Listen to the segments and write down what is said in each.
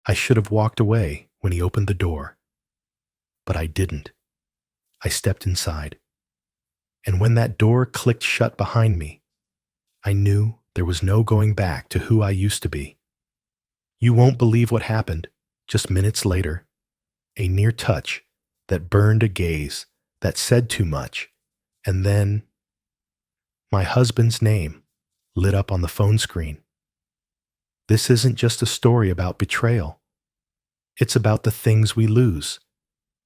I should have walked away when he opened the door, but I didn't. I stepped inside, and when that door clicked shut behind me, I knew there was no going back to who I used to be. You won't believe what happened just minutes later. A near touch that burned a gaze that said too much, and then my husband's name lit up on the phone screen. This isn't just a story about betrayal. It's about the things we lose,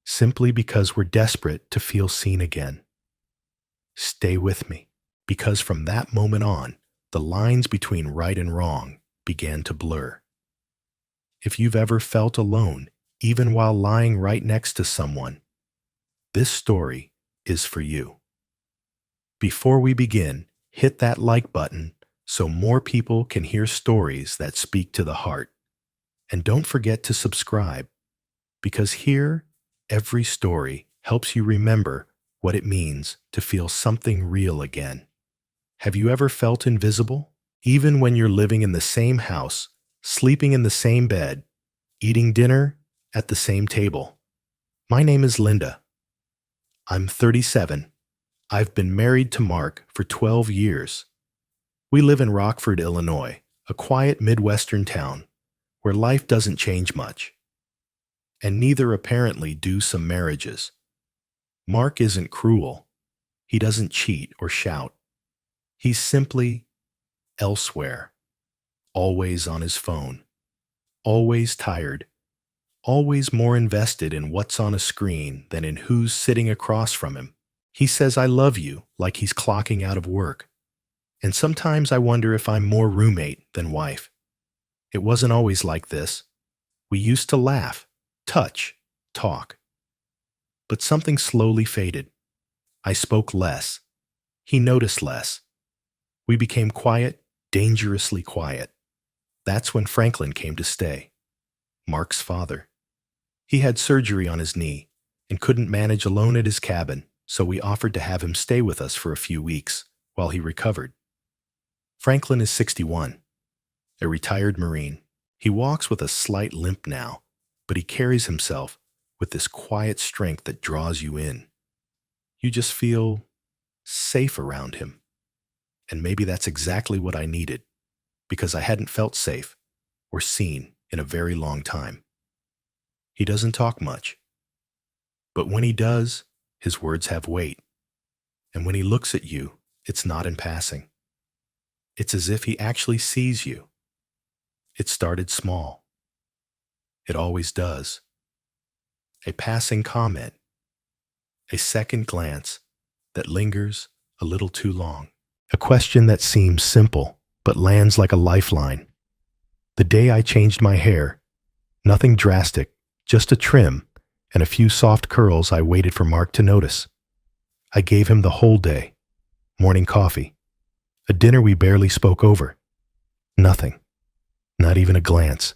simply because we're desperate to feel seen again. Stay with me, because from that moment on, the lines between right and wrong began to blur. If you've ever felt alone, even while lying right next to someone, this story is for you. Before we begin, hit that like button so more people can hear stories that speak to the heart. And don't forget to subscribe, because here, every story helps you remember what it means to feel something real again. Have you ever felt invisible? Even when you're living in the same house, sleeping in the same bed, eating dinner at the same table. My name is Linda. I'm 37. I've been married to Mark for 12 years. We live in Rockford, Illinois, a quiet Midwestern town where life doesn't change much. And neither apparently do some marriages. Mark isn't cruel. He doesn't cheat or shout. He's simply elsewhere, always on his phone, always tired, always more invested in what's on a screen than in who's sitting across from him. He says, "I love you," like he's clocking out of work. And sometimes I wonder if I'm more roommate than wife. It wasn't always like this. We used to laugh, touch, talk. But something slowly faded. I spoke less. He noticed less. We became quiet, dangerously quiet. That's when Franklin came to stay. Mark's father. He had surgery on his knee and couldn't manage alone at his cabin, so we offered to have him stay with us for a few weeks while he recovered. Franklin is 61, a retired Marine. He walks with a slight limp now, but he carries himself with this quiet strength that draws you in. You just feel safe around him. And maybe that's exactly what I needed, because I hadn't felt safe or seen in a very long time. He doesn't talk much, but when he does, his words have weight. And when he looks at you, it's not in passing. It's as if he actually sees you. It started small. It always does. A passing comment, a second glance that lingers a little too long. A question that seems simple, but lands like a lifeline. The day I changed my hair, nothing drastic, just a trim and a few soft curls, I waited for Mark to notice. I gave him the whole day. Morning coffee. A dinner we barely spoke over. Nothing. Not even a glance.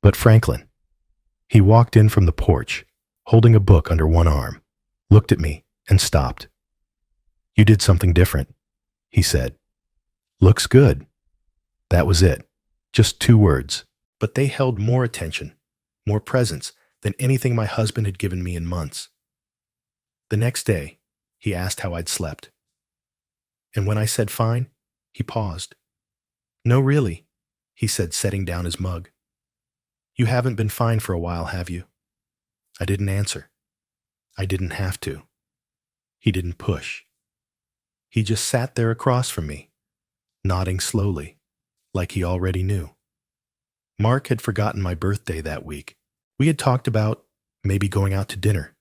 But Franklin. He walked in from the porch, holding a book under one arm, looked at me, and stopped. "You did something different," he said. "Looks good." That was it. Just 2 words. But they held more attention, more presence than anything my husband had given me in months. The next day, he asked how I'd slept. And when I said fine, he paused. "No, really," he said, setting down his mug. "You haven't been fine for a while, have you?" I didn't answer. I didn't have to. He didn't push. He just sat there across from me, nodding slowly, like he already knew. Mark had forgotten my birthday that week. We had talked about maybe going out to dinner.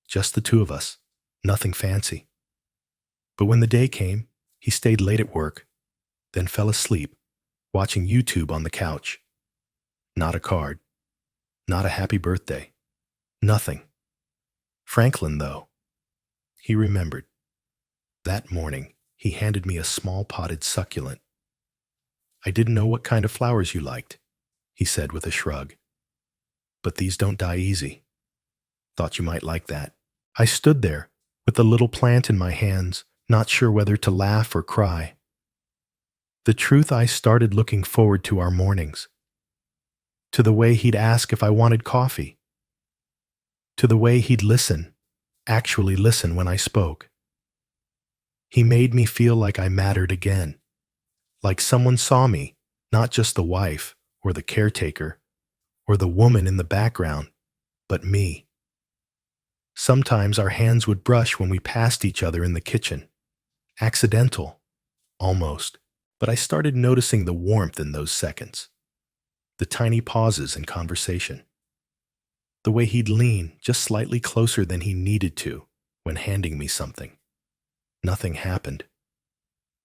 Just the 2 of us, nothing fancy. But when the day came, he stayed late at work, then fell asleep, watching YouTube on the couch. Not a card. Not a happy birthday. Nothing. Franklin, though. He remembered. That morning, he handed me a small potted succulent. "I didn't know what kind of flowers you liked," he said with a shrug. "But these don't die easy. Thought you might like that." I stood there with the little plant in my hands, not sure whether to laugh or cry. The truth, I started looking forward to our mornings. to the way he'd ask if I wanted coffee, to the way he'd listen, actually listen when I spoke. He made me feel like I mattered again, like someone saw me, not just the wife or the caretaker or the woman in the background, but me. Sometimes our hands would brush when we passed each other in the kitchen. Accidental, almost, but I started noticing the warmth in those seconds, the tiny pauses in conversation, the way he'd lean just slightly closer than he needed to when handing me something. Nothing happened,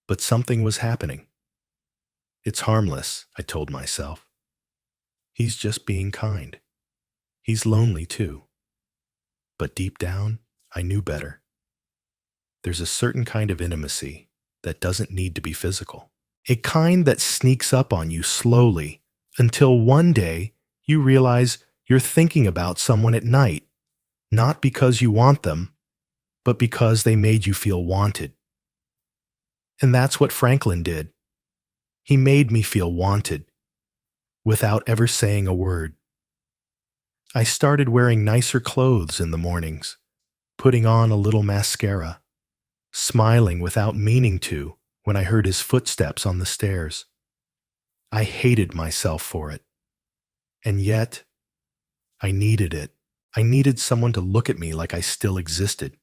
but something was happening. It's harmless, I told myself. He's just being kind. He's lonely too. But deep down, I knew better. There's a certain kind of intimacy that doesn't need to be physical. A kind that sneaks up on you slowly until one day you realize you're thinking about someone at night, not because you want them, but because they made you feel wanted. And that's what Franklin did. He made me feel wanted, without ever saying a word. I started wearing nicer clothes in the mornings, putting on a little mascara, smiling without meaning to when I heard his footsteps on the stairs. I hated myself for it. And yet, I needed it. I needed someone to look at me like I still existed,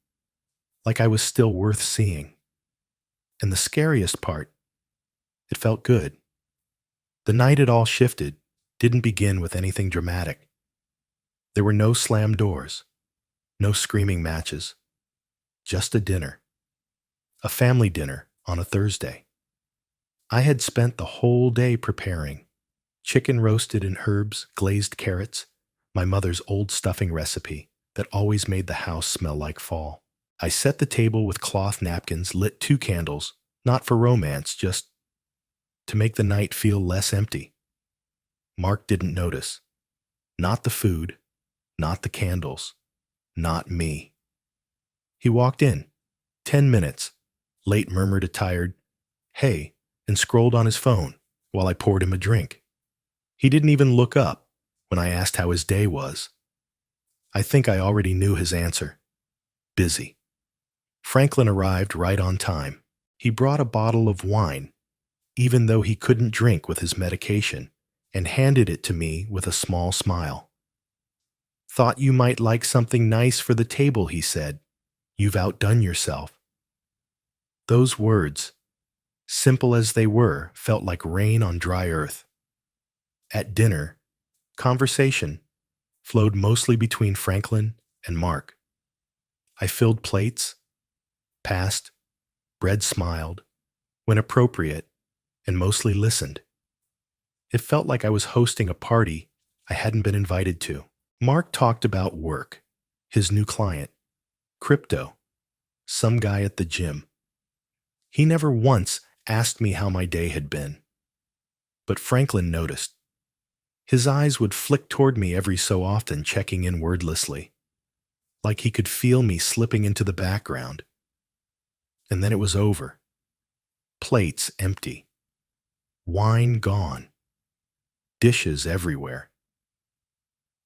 like I was still worth seeing. And the scariest part, it felt good. The night it all shifted didn't begin with anything dramatic. There were no slammed doors, no screaming matches, just a dinner. A family dinner on a Thursday. I had spent the whole day preparing. Chicken roasted in herbs, glazed carrots, my mother's old stuffing recipe that always made the house smell like fall. I set the table with cloth napkins, lit 2 candles, not for romance, just to make the night feel less empty. Mark didn't notice. Not the food, not the candles, not me. He walked in, 10 minutes, late murmured a tired, "Hey," and scrolled on his phone while I poured him a drink. He didn't even look up when I asked how his day was. I think I already knew his answer. Busy. Franklin arrived right on time. He brought a bottle of wine, even though he couldn't drink with his medication, and handed it to me with a small smile. "Thought you might like something nice for the table," he said. "You've outdone yourself." Those words, simple as they were, felt like rain on dry earth. At dinner, conversation flowed mostly between Franklin and Mark. I filled plates, passed, Bread smiled, when appropriate, and mostly listened. It felt like I was hosting a party I hadn't been invited to. Mark talked about work, his new client, crypto, some guy at the gym. He never once asked me how my day had been. But Franklin noticed. His eyes would flick toward me every so often, checking in wordlessly, like he could feel me slipping into the background. And then it was over. Plates empty. Wine gone. Dishes everywhere.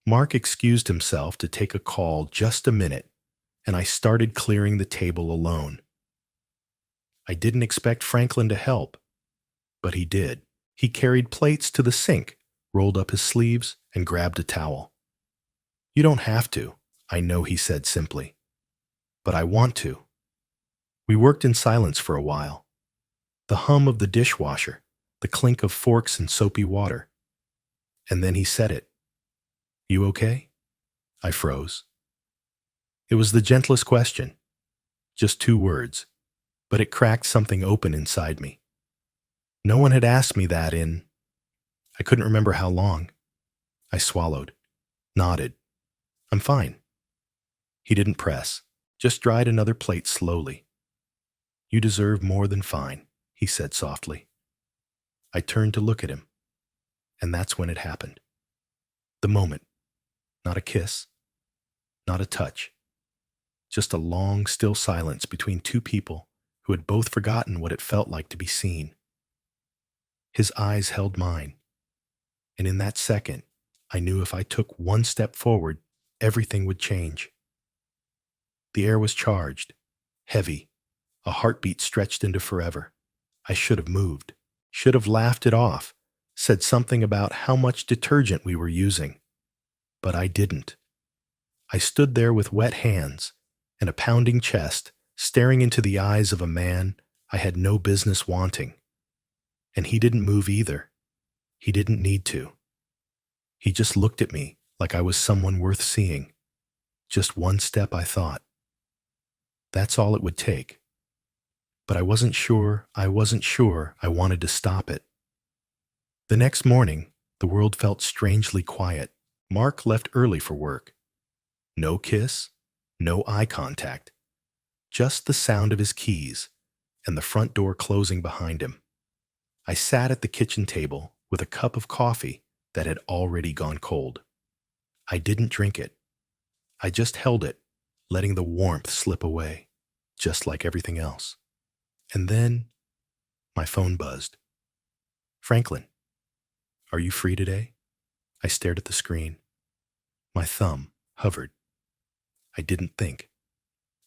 Mark excused himself to take a call just a minute, and I started clearing the table alone. I didn't expect Franklin to help, but he did. He carried plates to the sink, rolled up his sleeves, and grabbed a towel. "You don't have to," I know he said simply. "But I want to." We worked in silence for a while. The hum of the dishwasher, the clink of forks and soapy water. And then he said it. "You okay?" I froze. It was the gentlest question. Just 2 words, but it cracked something open inside me. No one had asked me that in... I couldn't remember how long. I swallowed, nodded. "I'm fine." He didn't press, just dried another plate slowly. "You deserve more than fine," he said softly. I turned to look at him, and that's when it happened. The moment. Not a kiss, not a touch. Just a long, still silence between 2 people who had both forgotten what it felt like to be seen. His eyes held mine, and in that second, I knew if I took one step forward, everything would change. The air was charged, heavy, a heartbeat stretched into forever. I should have moved, should have laughed it off, said something about how much detergent we were using. But I didn't. I stood there with wet hands and a pounding chest, staring into the eyes of a man I had no business wanting. And he didn't move either. He didn't need to. He just looked at me like I was someone worth seeing. Just one step, I thought. That's all it would take. But I wasn't sure I wanted to stop it. The next morning, the world felt strangely quiet. Mark left early for work. No kiss, no eye contact, just the sound of his keys and the front door closing behind him. I sat at the kitchen table with a cup of coffee that had already gone cold. I didn't drink it. I just held it, letting the warmth slip away, just like everything else. And then my phone buzzed. "Franklin, are you free today?" I stared at the screen. My thumb hovered. I didn't think.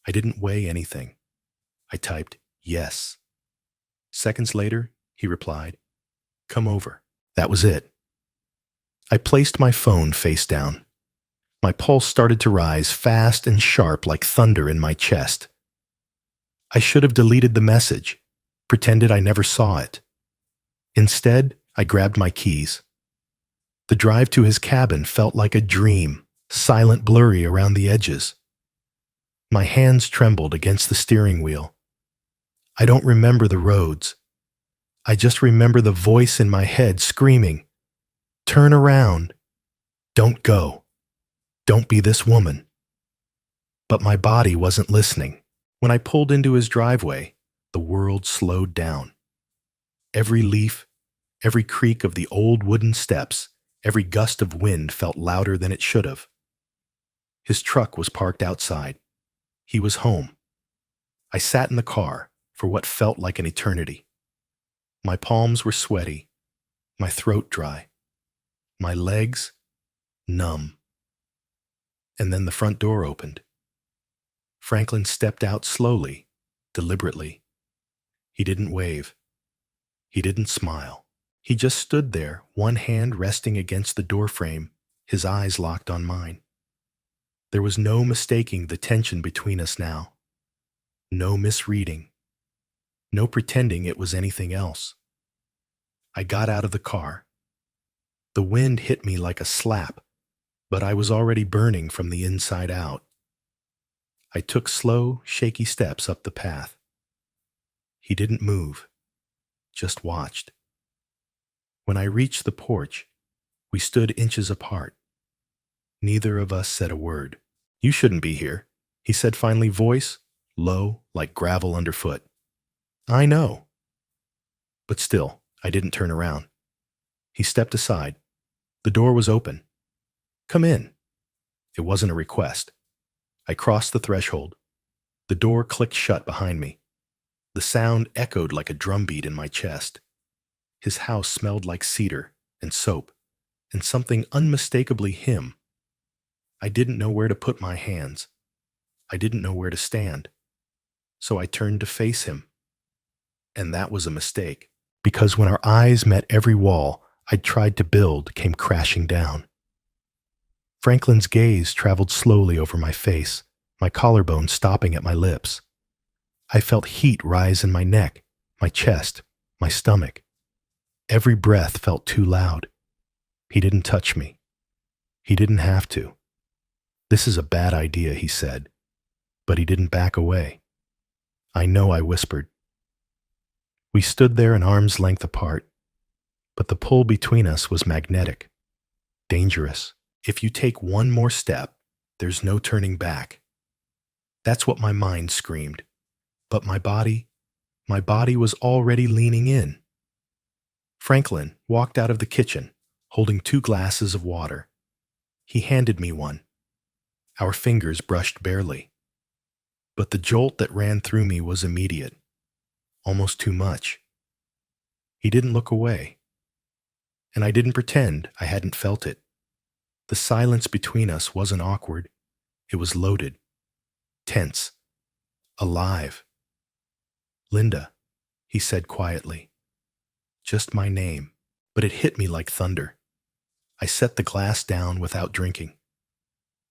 I didn't weigh anything. I typed, "Yes." Seconds later, he replied, "Come over." That was it. I placed my phone face down. My pulse started to rise fast and sharp like thunder in my chest. I should have deleted the message, pretended I never saw it. Instead, I grabbed my keys. The drive to his cabin felt like a dream, silent, blurry around the edges. My hands trembled against the steering wheel. I don't remember the roads. I just remember the voice in my head screaming, "Turn around. Don't go. Don't be this woman." But my body wasn't listening. When I pulled into his driveway, the world slowed down. Every leaf, every creak of the old wooden steps, every gust of wind felt louder than it should have. His truck was parked outside. He was home. I sat in the car for what felt like an eternity. My palms were sweaty, my throat dry, my legs numb. And then the front door opened. Franklin stepped out slowly, deliberately. He didn't wave. He didn't smile. He just stood there, one hand resting against the doorframe, his eyes locked on mine. There was no mistaking the tension between us now. No misreading. No pretending it was anything else. I got out of the car. The wind hit me like a slap, but I was already burning from the inside out. I took slow, shaky steps up the path. He didn't move, just watched. When I reached the porch, we stood inches apart. Neither of us said a word. "You shouldn't be here," he said finally, voice low like gravel underfoot. "I know." But still, I didn't turn around. He stepped aside. The door was open. "Come in." It wasn't a request. I crossed the threshold. The door clicked shut behind me. The sound echoed like a drumbeat in my chest. His house smelled like cedar and soap and something unmistakably him. I didn't know where to put my hands. I didn't know where to stand. So I turned to face him. And that was a mistake, because when our eyes met, every wall I'd tried to build came crashing down. Franklin's gaze traveled slowly over my face, my collarbone stopping at my lips. I felt heat rise in my neck, my chest, my stomach. Every breath felt too loud. He didn't touch me. He didn't have to. "This is a bad idea," he said, but he didn't back away. "I know," I whispered. We stood there an arm's length apart, but the pull between us was magnetic, dangerous. If you take one more step, there's no turning back. That's what my mind screamed, but my body was already leaning in. Franklin walked out of the kitchen, holding 2 glasses of water. He handed me one. Our fingers brushed barely. But the jolt that ran through me was immediate, almost too much. He didn't look away, and I didn't pretend I hadn't felt it. The silence between us wasn't awkward. It was loaded, tense, alive. "Linda," he said quietly. Just my name, but it hit me like thunder. I set the glass down without drinking.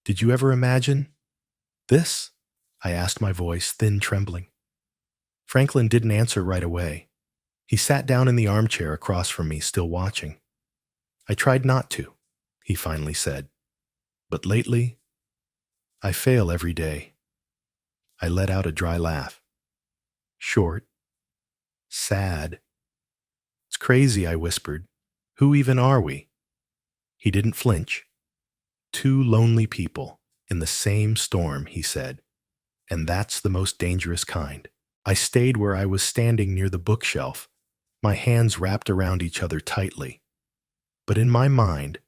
"Did you ever imagine this?" I asked, my voice thin, trembling. Franklin didn't answer right away. He sat down in the armchair across from me, still watching. "I tried not to," he finally said. "But lately, I fail every day." I let out a dry laugh. Short, sad. "It's crazy," I whispered. "Who even are we?" He didn't flinch. "Two lonely people in the same storm," he said. "And that's the most dangerous kind." I stayed where I was standing near the bookshelf, my hands wrapped around each other tightly. But in my mind,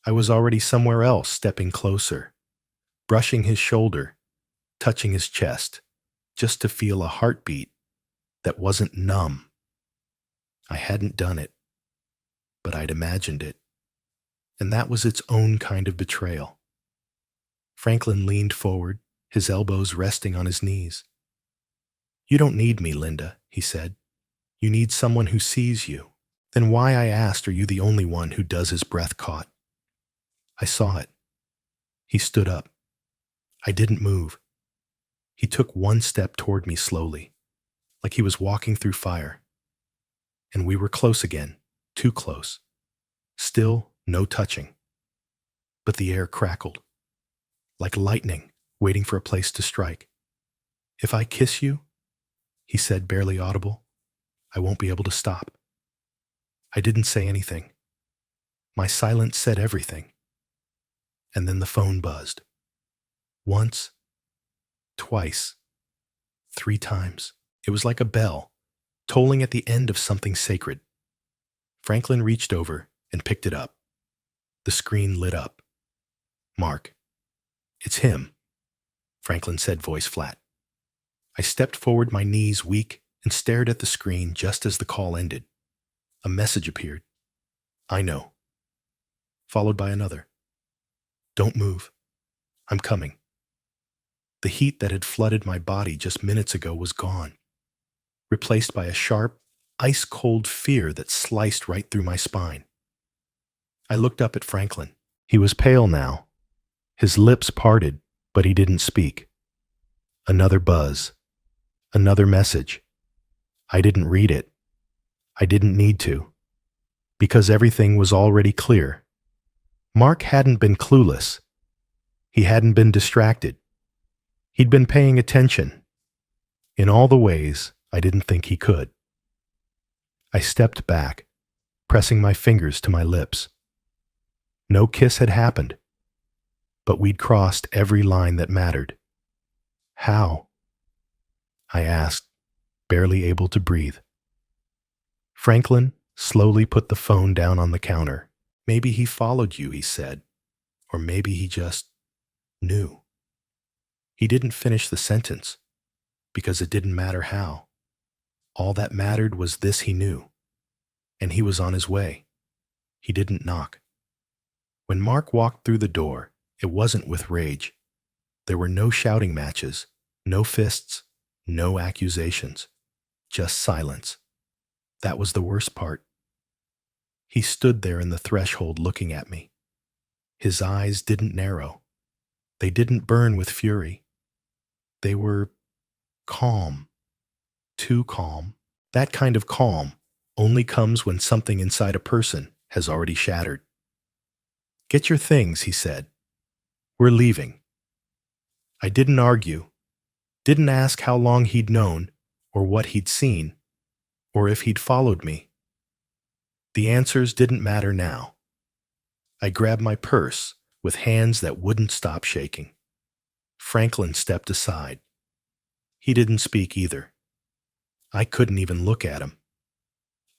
I was already somewhere else, stepping closer, brushing his shoulder, touching his chest, just to feel a heartbeat that wasn't numb. I hadn't done it, but I'd imagined it. And that was its own kind of betrayal. Franklin leaned forward, his elbows resting on his knees. "You don't need me, Linda," he said. "You need someone who sees you." "Then why," I asked, "are you the only one who does?" His breath caught. I saw it. He stood up. I didn't move. He took one step toward me slowly, like he was walking through fire. And we were close again, too close. Still no touching. But the air crackled, like lightning waiting for a place to strike. "If I kiss you," he said, barely audible, "I won't be able to stop." I didn't say anything. My silence said everything. And then the phone buzzed. Once, twice, 3 times. It was like a bell, tolling at the end of something sacred. Franklin reached over and picked it up. The screen lit up. "Mark." "It's him," Franklin said, voice flat. I stepped forward, my knees weak, and stared at the screen just as the call ended. A message appeared. "I know." Followed by another. "Don't move. I'm coming." The heat that had flooded my body just minutes ago was gone, replaced by a sharp, ice-cold fear that sliced right through my spine. I looked up at Franklin. He was pale now. His lips parted, but he didn't speak. Another buzz. Another message. I didn't read it. I didn't need to, because everything was already clear. Mark hadn't been clueless. He hadn't been distracted. He'd been paying attention, in all the ways I didn't think he could. I stepped back, pressing my fingers to my lips. No kiss had happened, but we'd crossed every line that mattered. "How?" I asked, barely able to breathe. Franklin slowly put the phone down on the counter. "Maybe he followed you," he said, "or maybe he just knew." He didn't finish the sentence, because it didn't matter how. All that mattered was this: he knew, and he was on his way. He didn't knock. When Mark walked through the door, it wasn't with rage. There were no shouting matches, no fists, no accusations, just silence. That was the worst part. He stood there in the threshold looking at me. His eyes didn't narrow. They didn't burn with fury. They were calm. Too calm. That kind of calm only comes when something inside a person has already shattered. "Get your things," he said. "We're leaving." I didn't argue, didn't ask how long he'd known, or what he'd seen, or if he'd followed me. The answers didn't matter now. I grabbed my purse with hands that wouldn't stop shaking. Franklin stepped aside. He didn't speak either. I couldn't even look at him.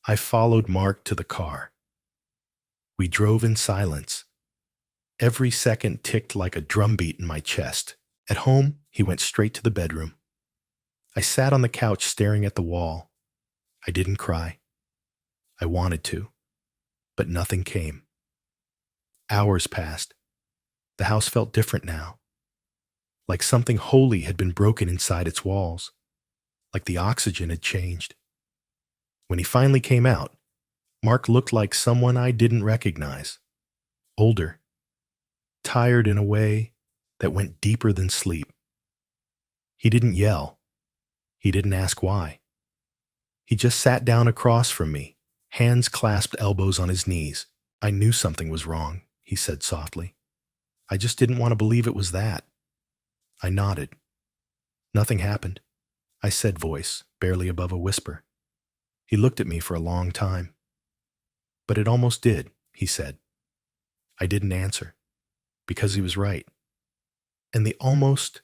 I followed Mark to the car. We drove in silence. Every second ticked like a drumbeat in my chest. At home, he went straight to the bedroom. I sat on the couch staring at the wall. I didn't cry. I wanted to, but nothing came. Hours passed, The house felt different now, like something holy had been broken inside its walls, like the oxygen had changed. When he finally came out, Mark looked like someone I didn't recognize. Older, tired in a way that went deeper than sleep. He didn't yell. He didn't ask why. He just sat down across from me, hands clasped, elbows on his knees. I knew something was wrong, he said softly. I just didn't want to believe it was that. I nodded. Nothing happened, I said, voice barely above a whisper. He looked at me for a long time. But it almost did, he said. I didn't answer, because he was right. And the almost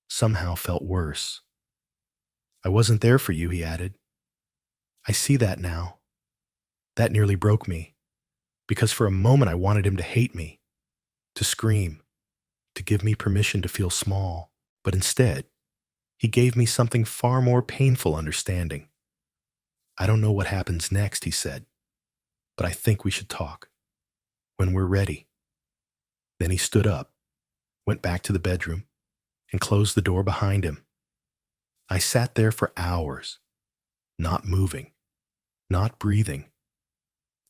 somehow felt worse. I wasn't there for you, he added. I see that now. That nearly broke me, because for a moment I wanted him to hate me, to scream, to give me permission to feel small. But instead, he gave me something far more painful: understanding. I don't know what happens next, he said, but I think we should talk. When we're ready. Then he stood up, went back to the bedroom, and closed the door behind him. I sat there for hours, not moving, not breathing,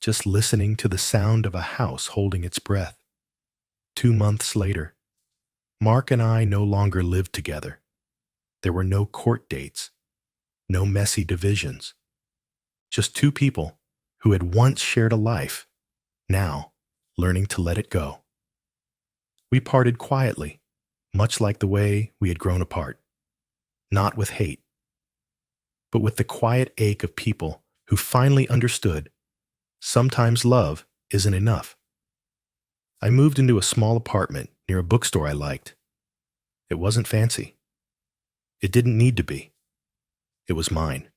just listening to the sound of a house holding its breath. 2 months later, Mark and I no longer lived together. There were no court dates, no messy divisions, just two people who had once shared a life, now learning to let it go. We parted quietly, much like the way we had grown apart, not with hate, but with the quiet ache of people who finally understood sometimes love isn't enough. I moved into a small apartment near a bookstore I liked. It wasn't fancy. It didn't need to be. It was mine.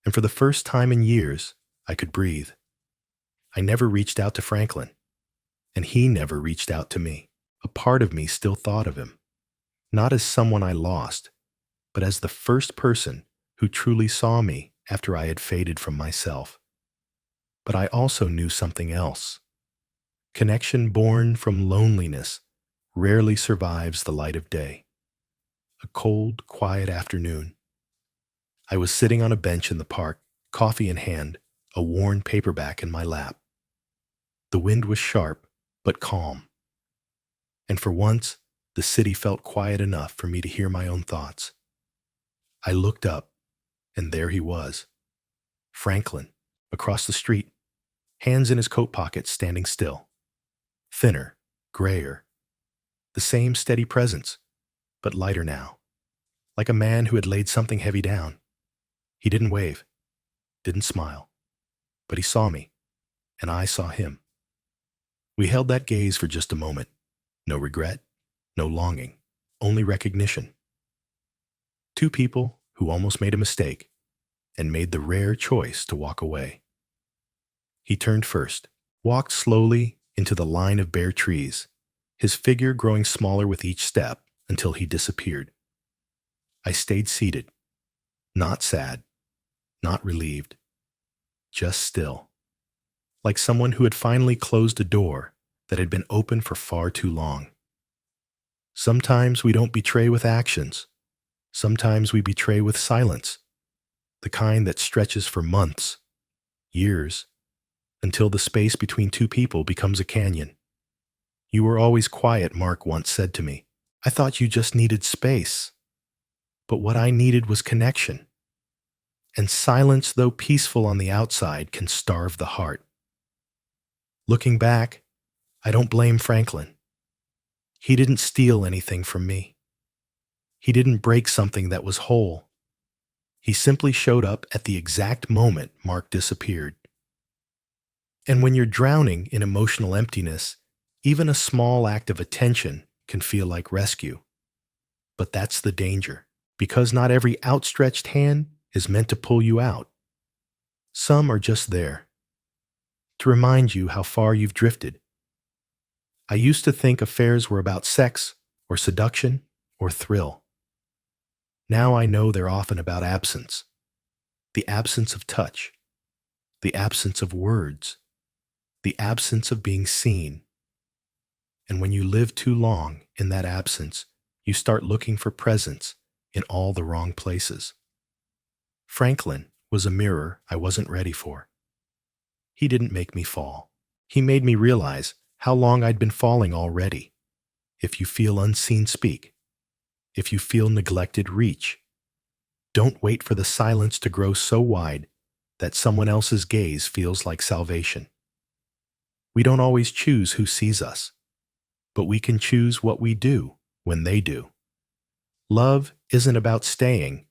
And for the first time in years, I could breathe. I never reached out to Franklin, and he never reached out to me. A part of me still thought of him, not as someone I lost, but as the first person who truly saw me after I had faded from myself. But I also knew something else. Connection born from loneliness rarely survives the light of day. A cold, quiet afternoon. I was sitting on a bench in the park, coffee in hand, a worn paperback in my lap. The wind was sharp, but calm. And for once, the city felt quiet enough for me to hear my own thoughts. I looked up, and there he was, Franklin, across the street, hands in his coat pockets, standing still. Thinner, grayer, the same steady presence, but lighter now, like a man who had laid something heavy down. He didn't wave, didn't smile, but he saw me, and I saw him. We held that gaze for just a moment. No regret, no longing, only recognition. Two people who almost made a mistake and made the rare choice to walk away. He turned first, walked slowly into the line of bare trees, his figure growing smaller with each step until he disappeared. I stayed seated, not sad, not relieved, just still, like someone who had finally closed a door that had been open for far too long. Sometimes we don't betray with actions. Sometimes we betray with silence, the kind that stretches for months, years, until the space between two people becomes a canyon. You were always quiet, Mark once said to me. I thought you just needed space. But what I needed was connection. And silence, though peaceful on the outside, can starve the heart. Looking back, I don't blame Franklin. He didn't steal anything from me. He didn't break something that was whole. He simply showed up at the exact moment Mark disappeared. And when you're drowning in emotional emptiness, even a small act of attention can feel like rescue. But that's the danger, because not every outstretched hand is meant to pull you out. Some are just there, to remind you how far you've drifted. I used to think affairs were about sex, or seduction, or thrill. Now I know they're often about absence. The absence of touch, the absence of words, the absence of being seen. And when you live too long in that absence, you start looking for presence in all the wrong places. Franklin was a mirror I wasn't ready for. He didn't make me fall. He made me realize how long I'd been falling already. If you feel unseen, speak. If you feel neglected, reach. Don't wait for the silence to grow so wide that someone else's gaze feels like salvation. We don't always choose who sees us, but we can choose what we do when they do. Love isn't about staying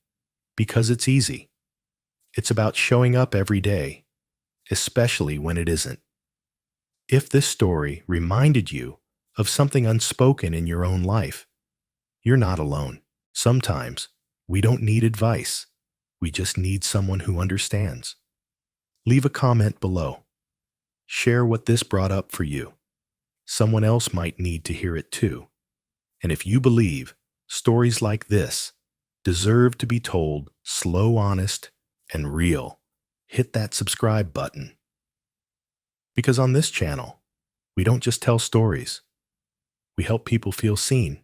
because it's easy. It's about showing up every day, especially when it isn't. If this story reminded you of something unspoken in your own life, you're not alone. Sometimes we don't need advice. We just need someone who understands. Leave a comment below. Share what this brought up for you. Someone else might need to hear it too. And if you believe stories like this deserve to be told slow, honest, and real, hit that subscribe button. Because on this channel, we don't just tell stories. We help people feel seen,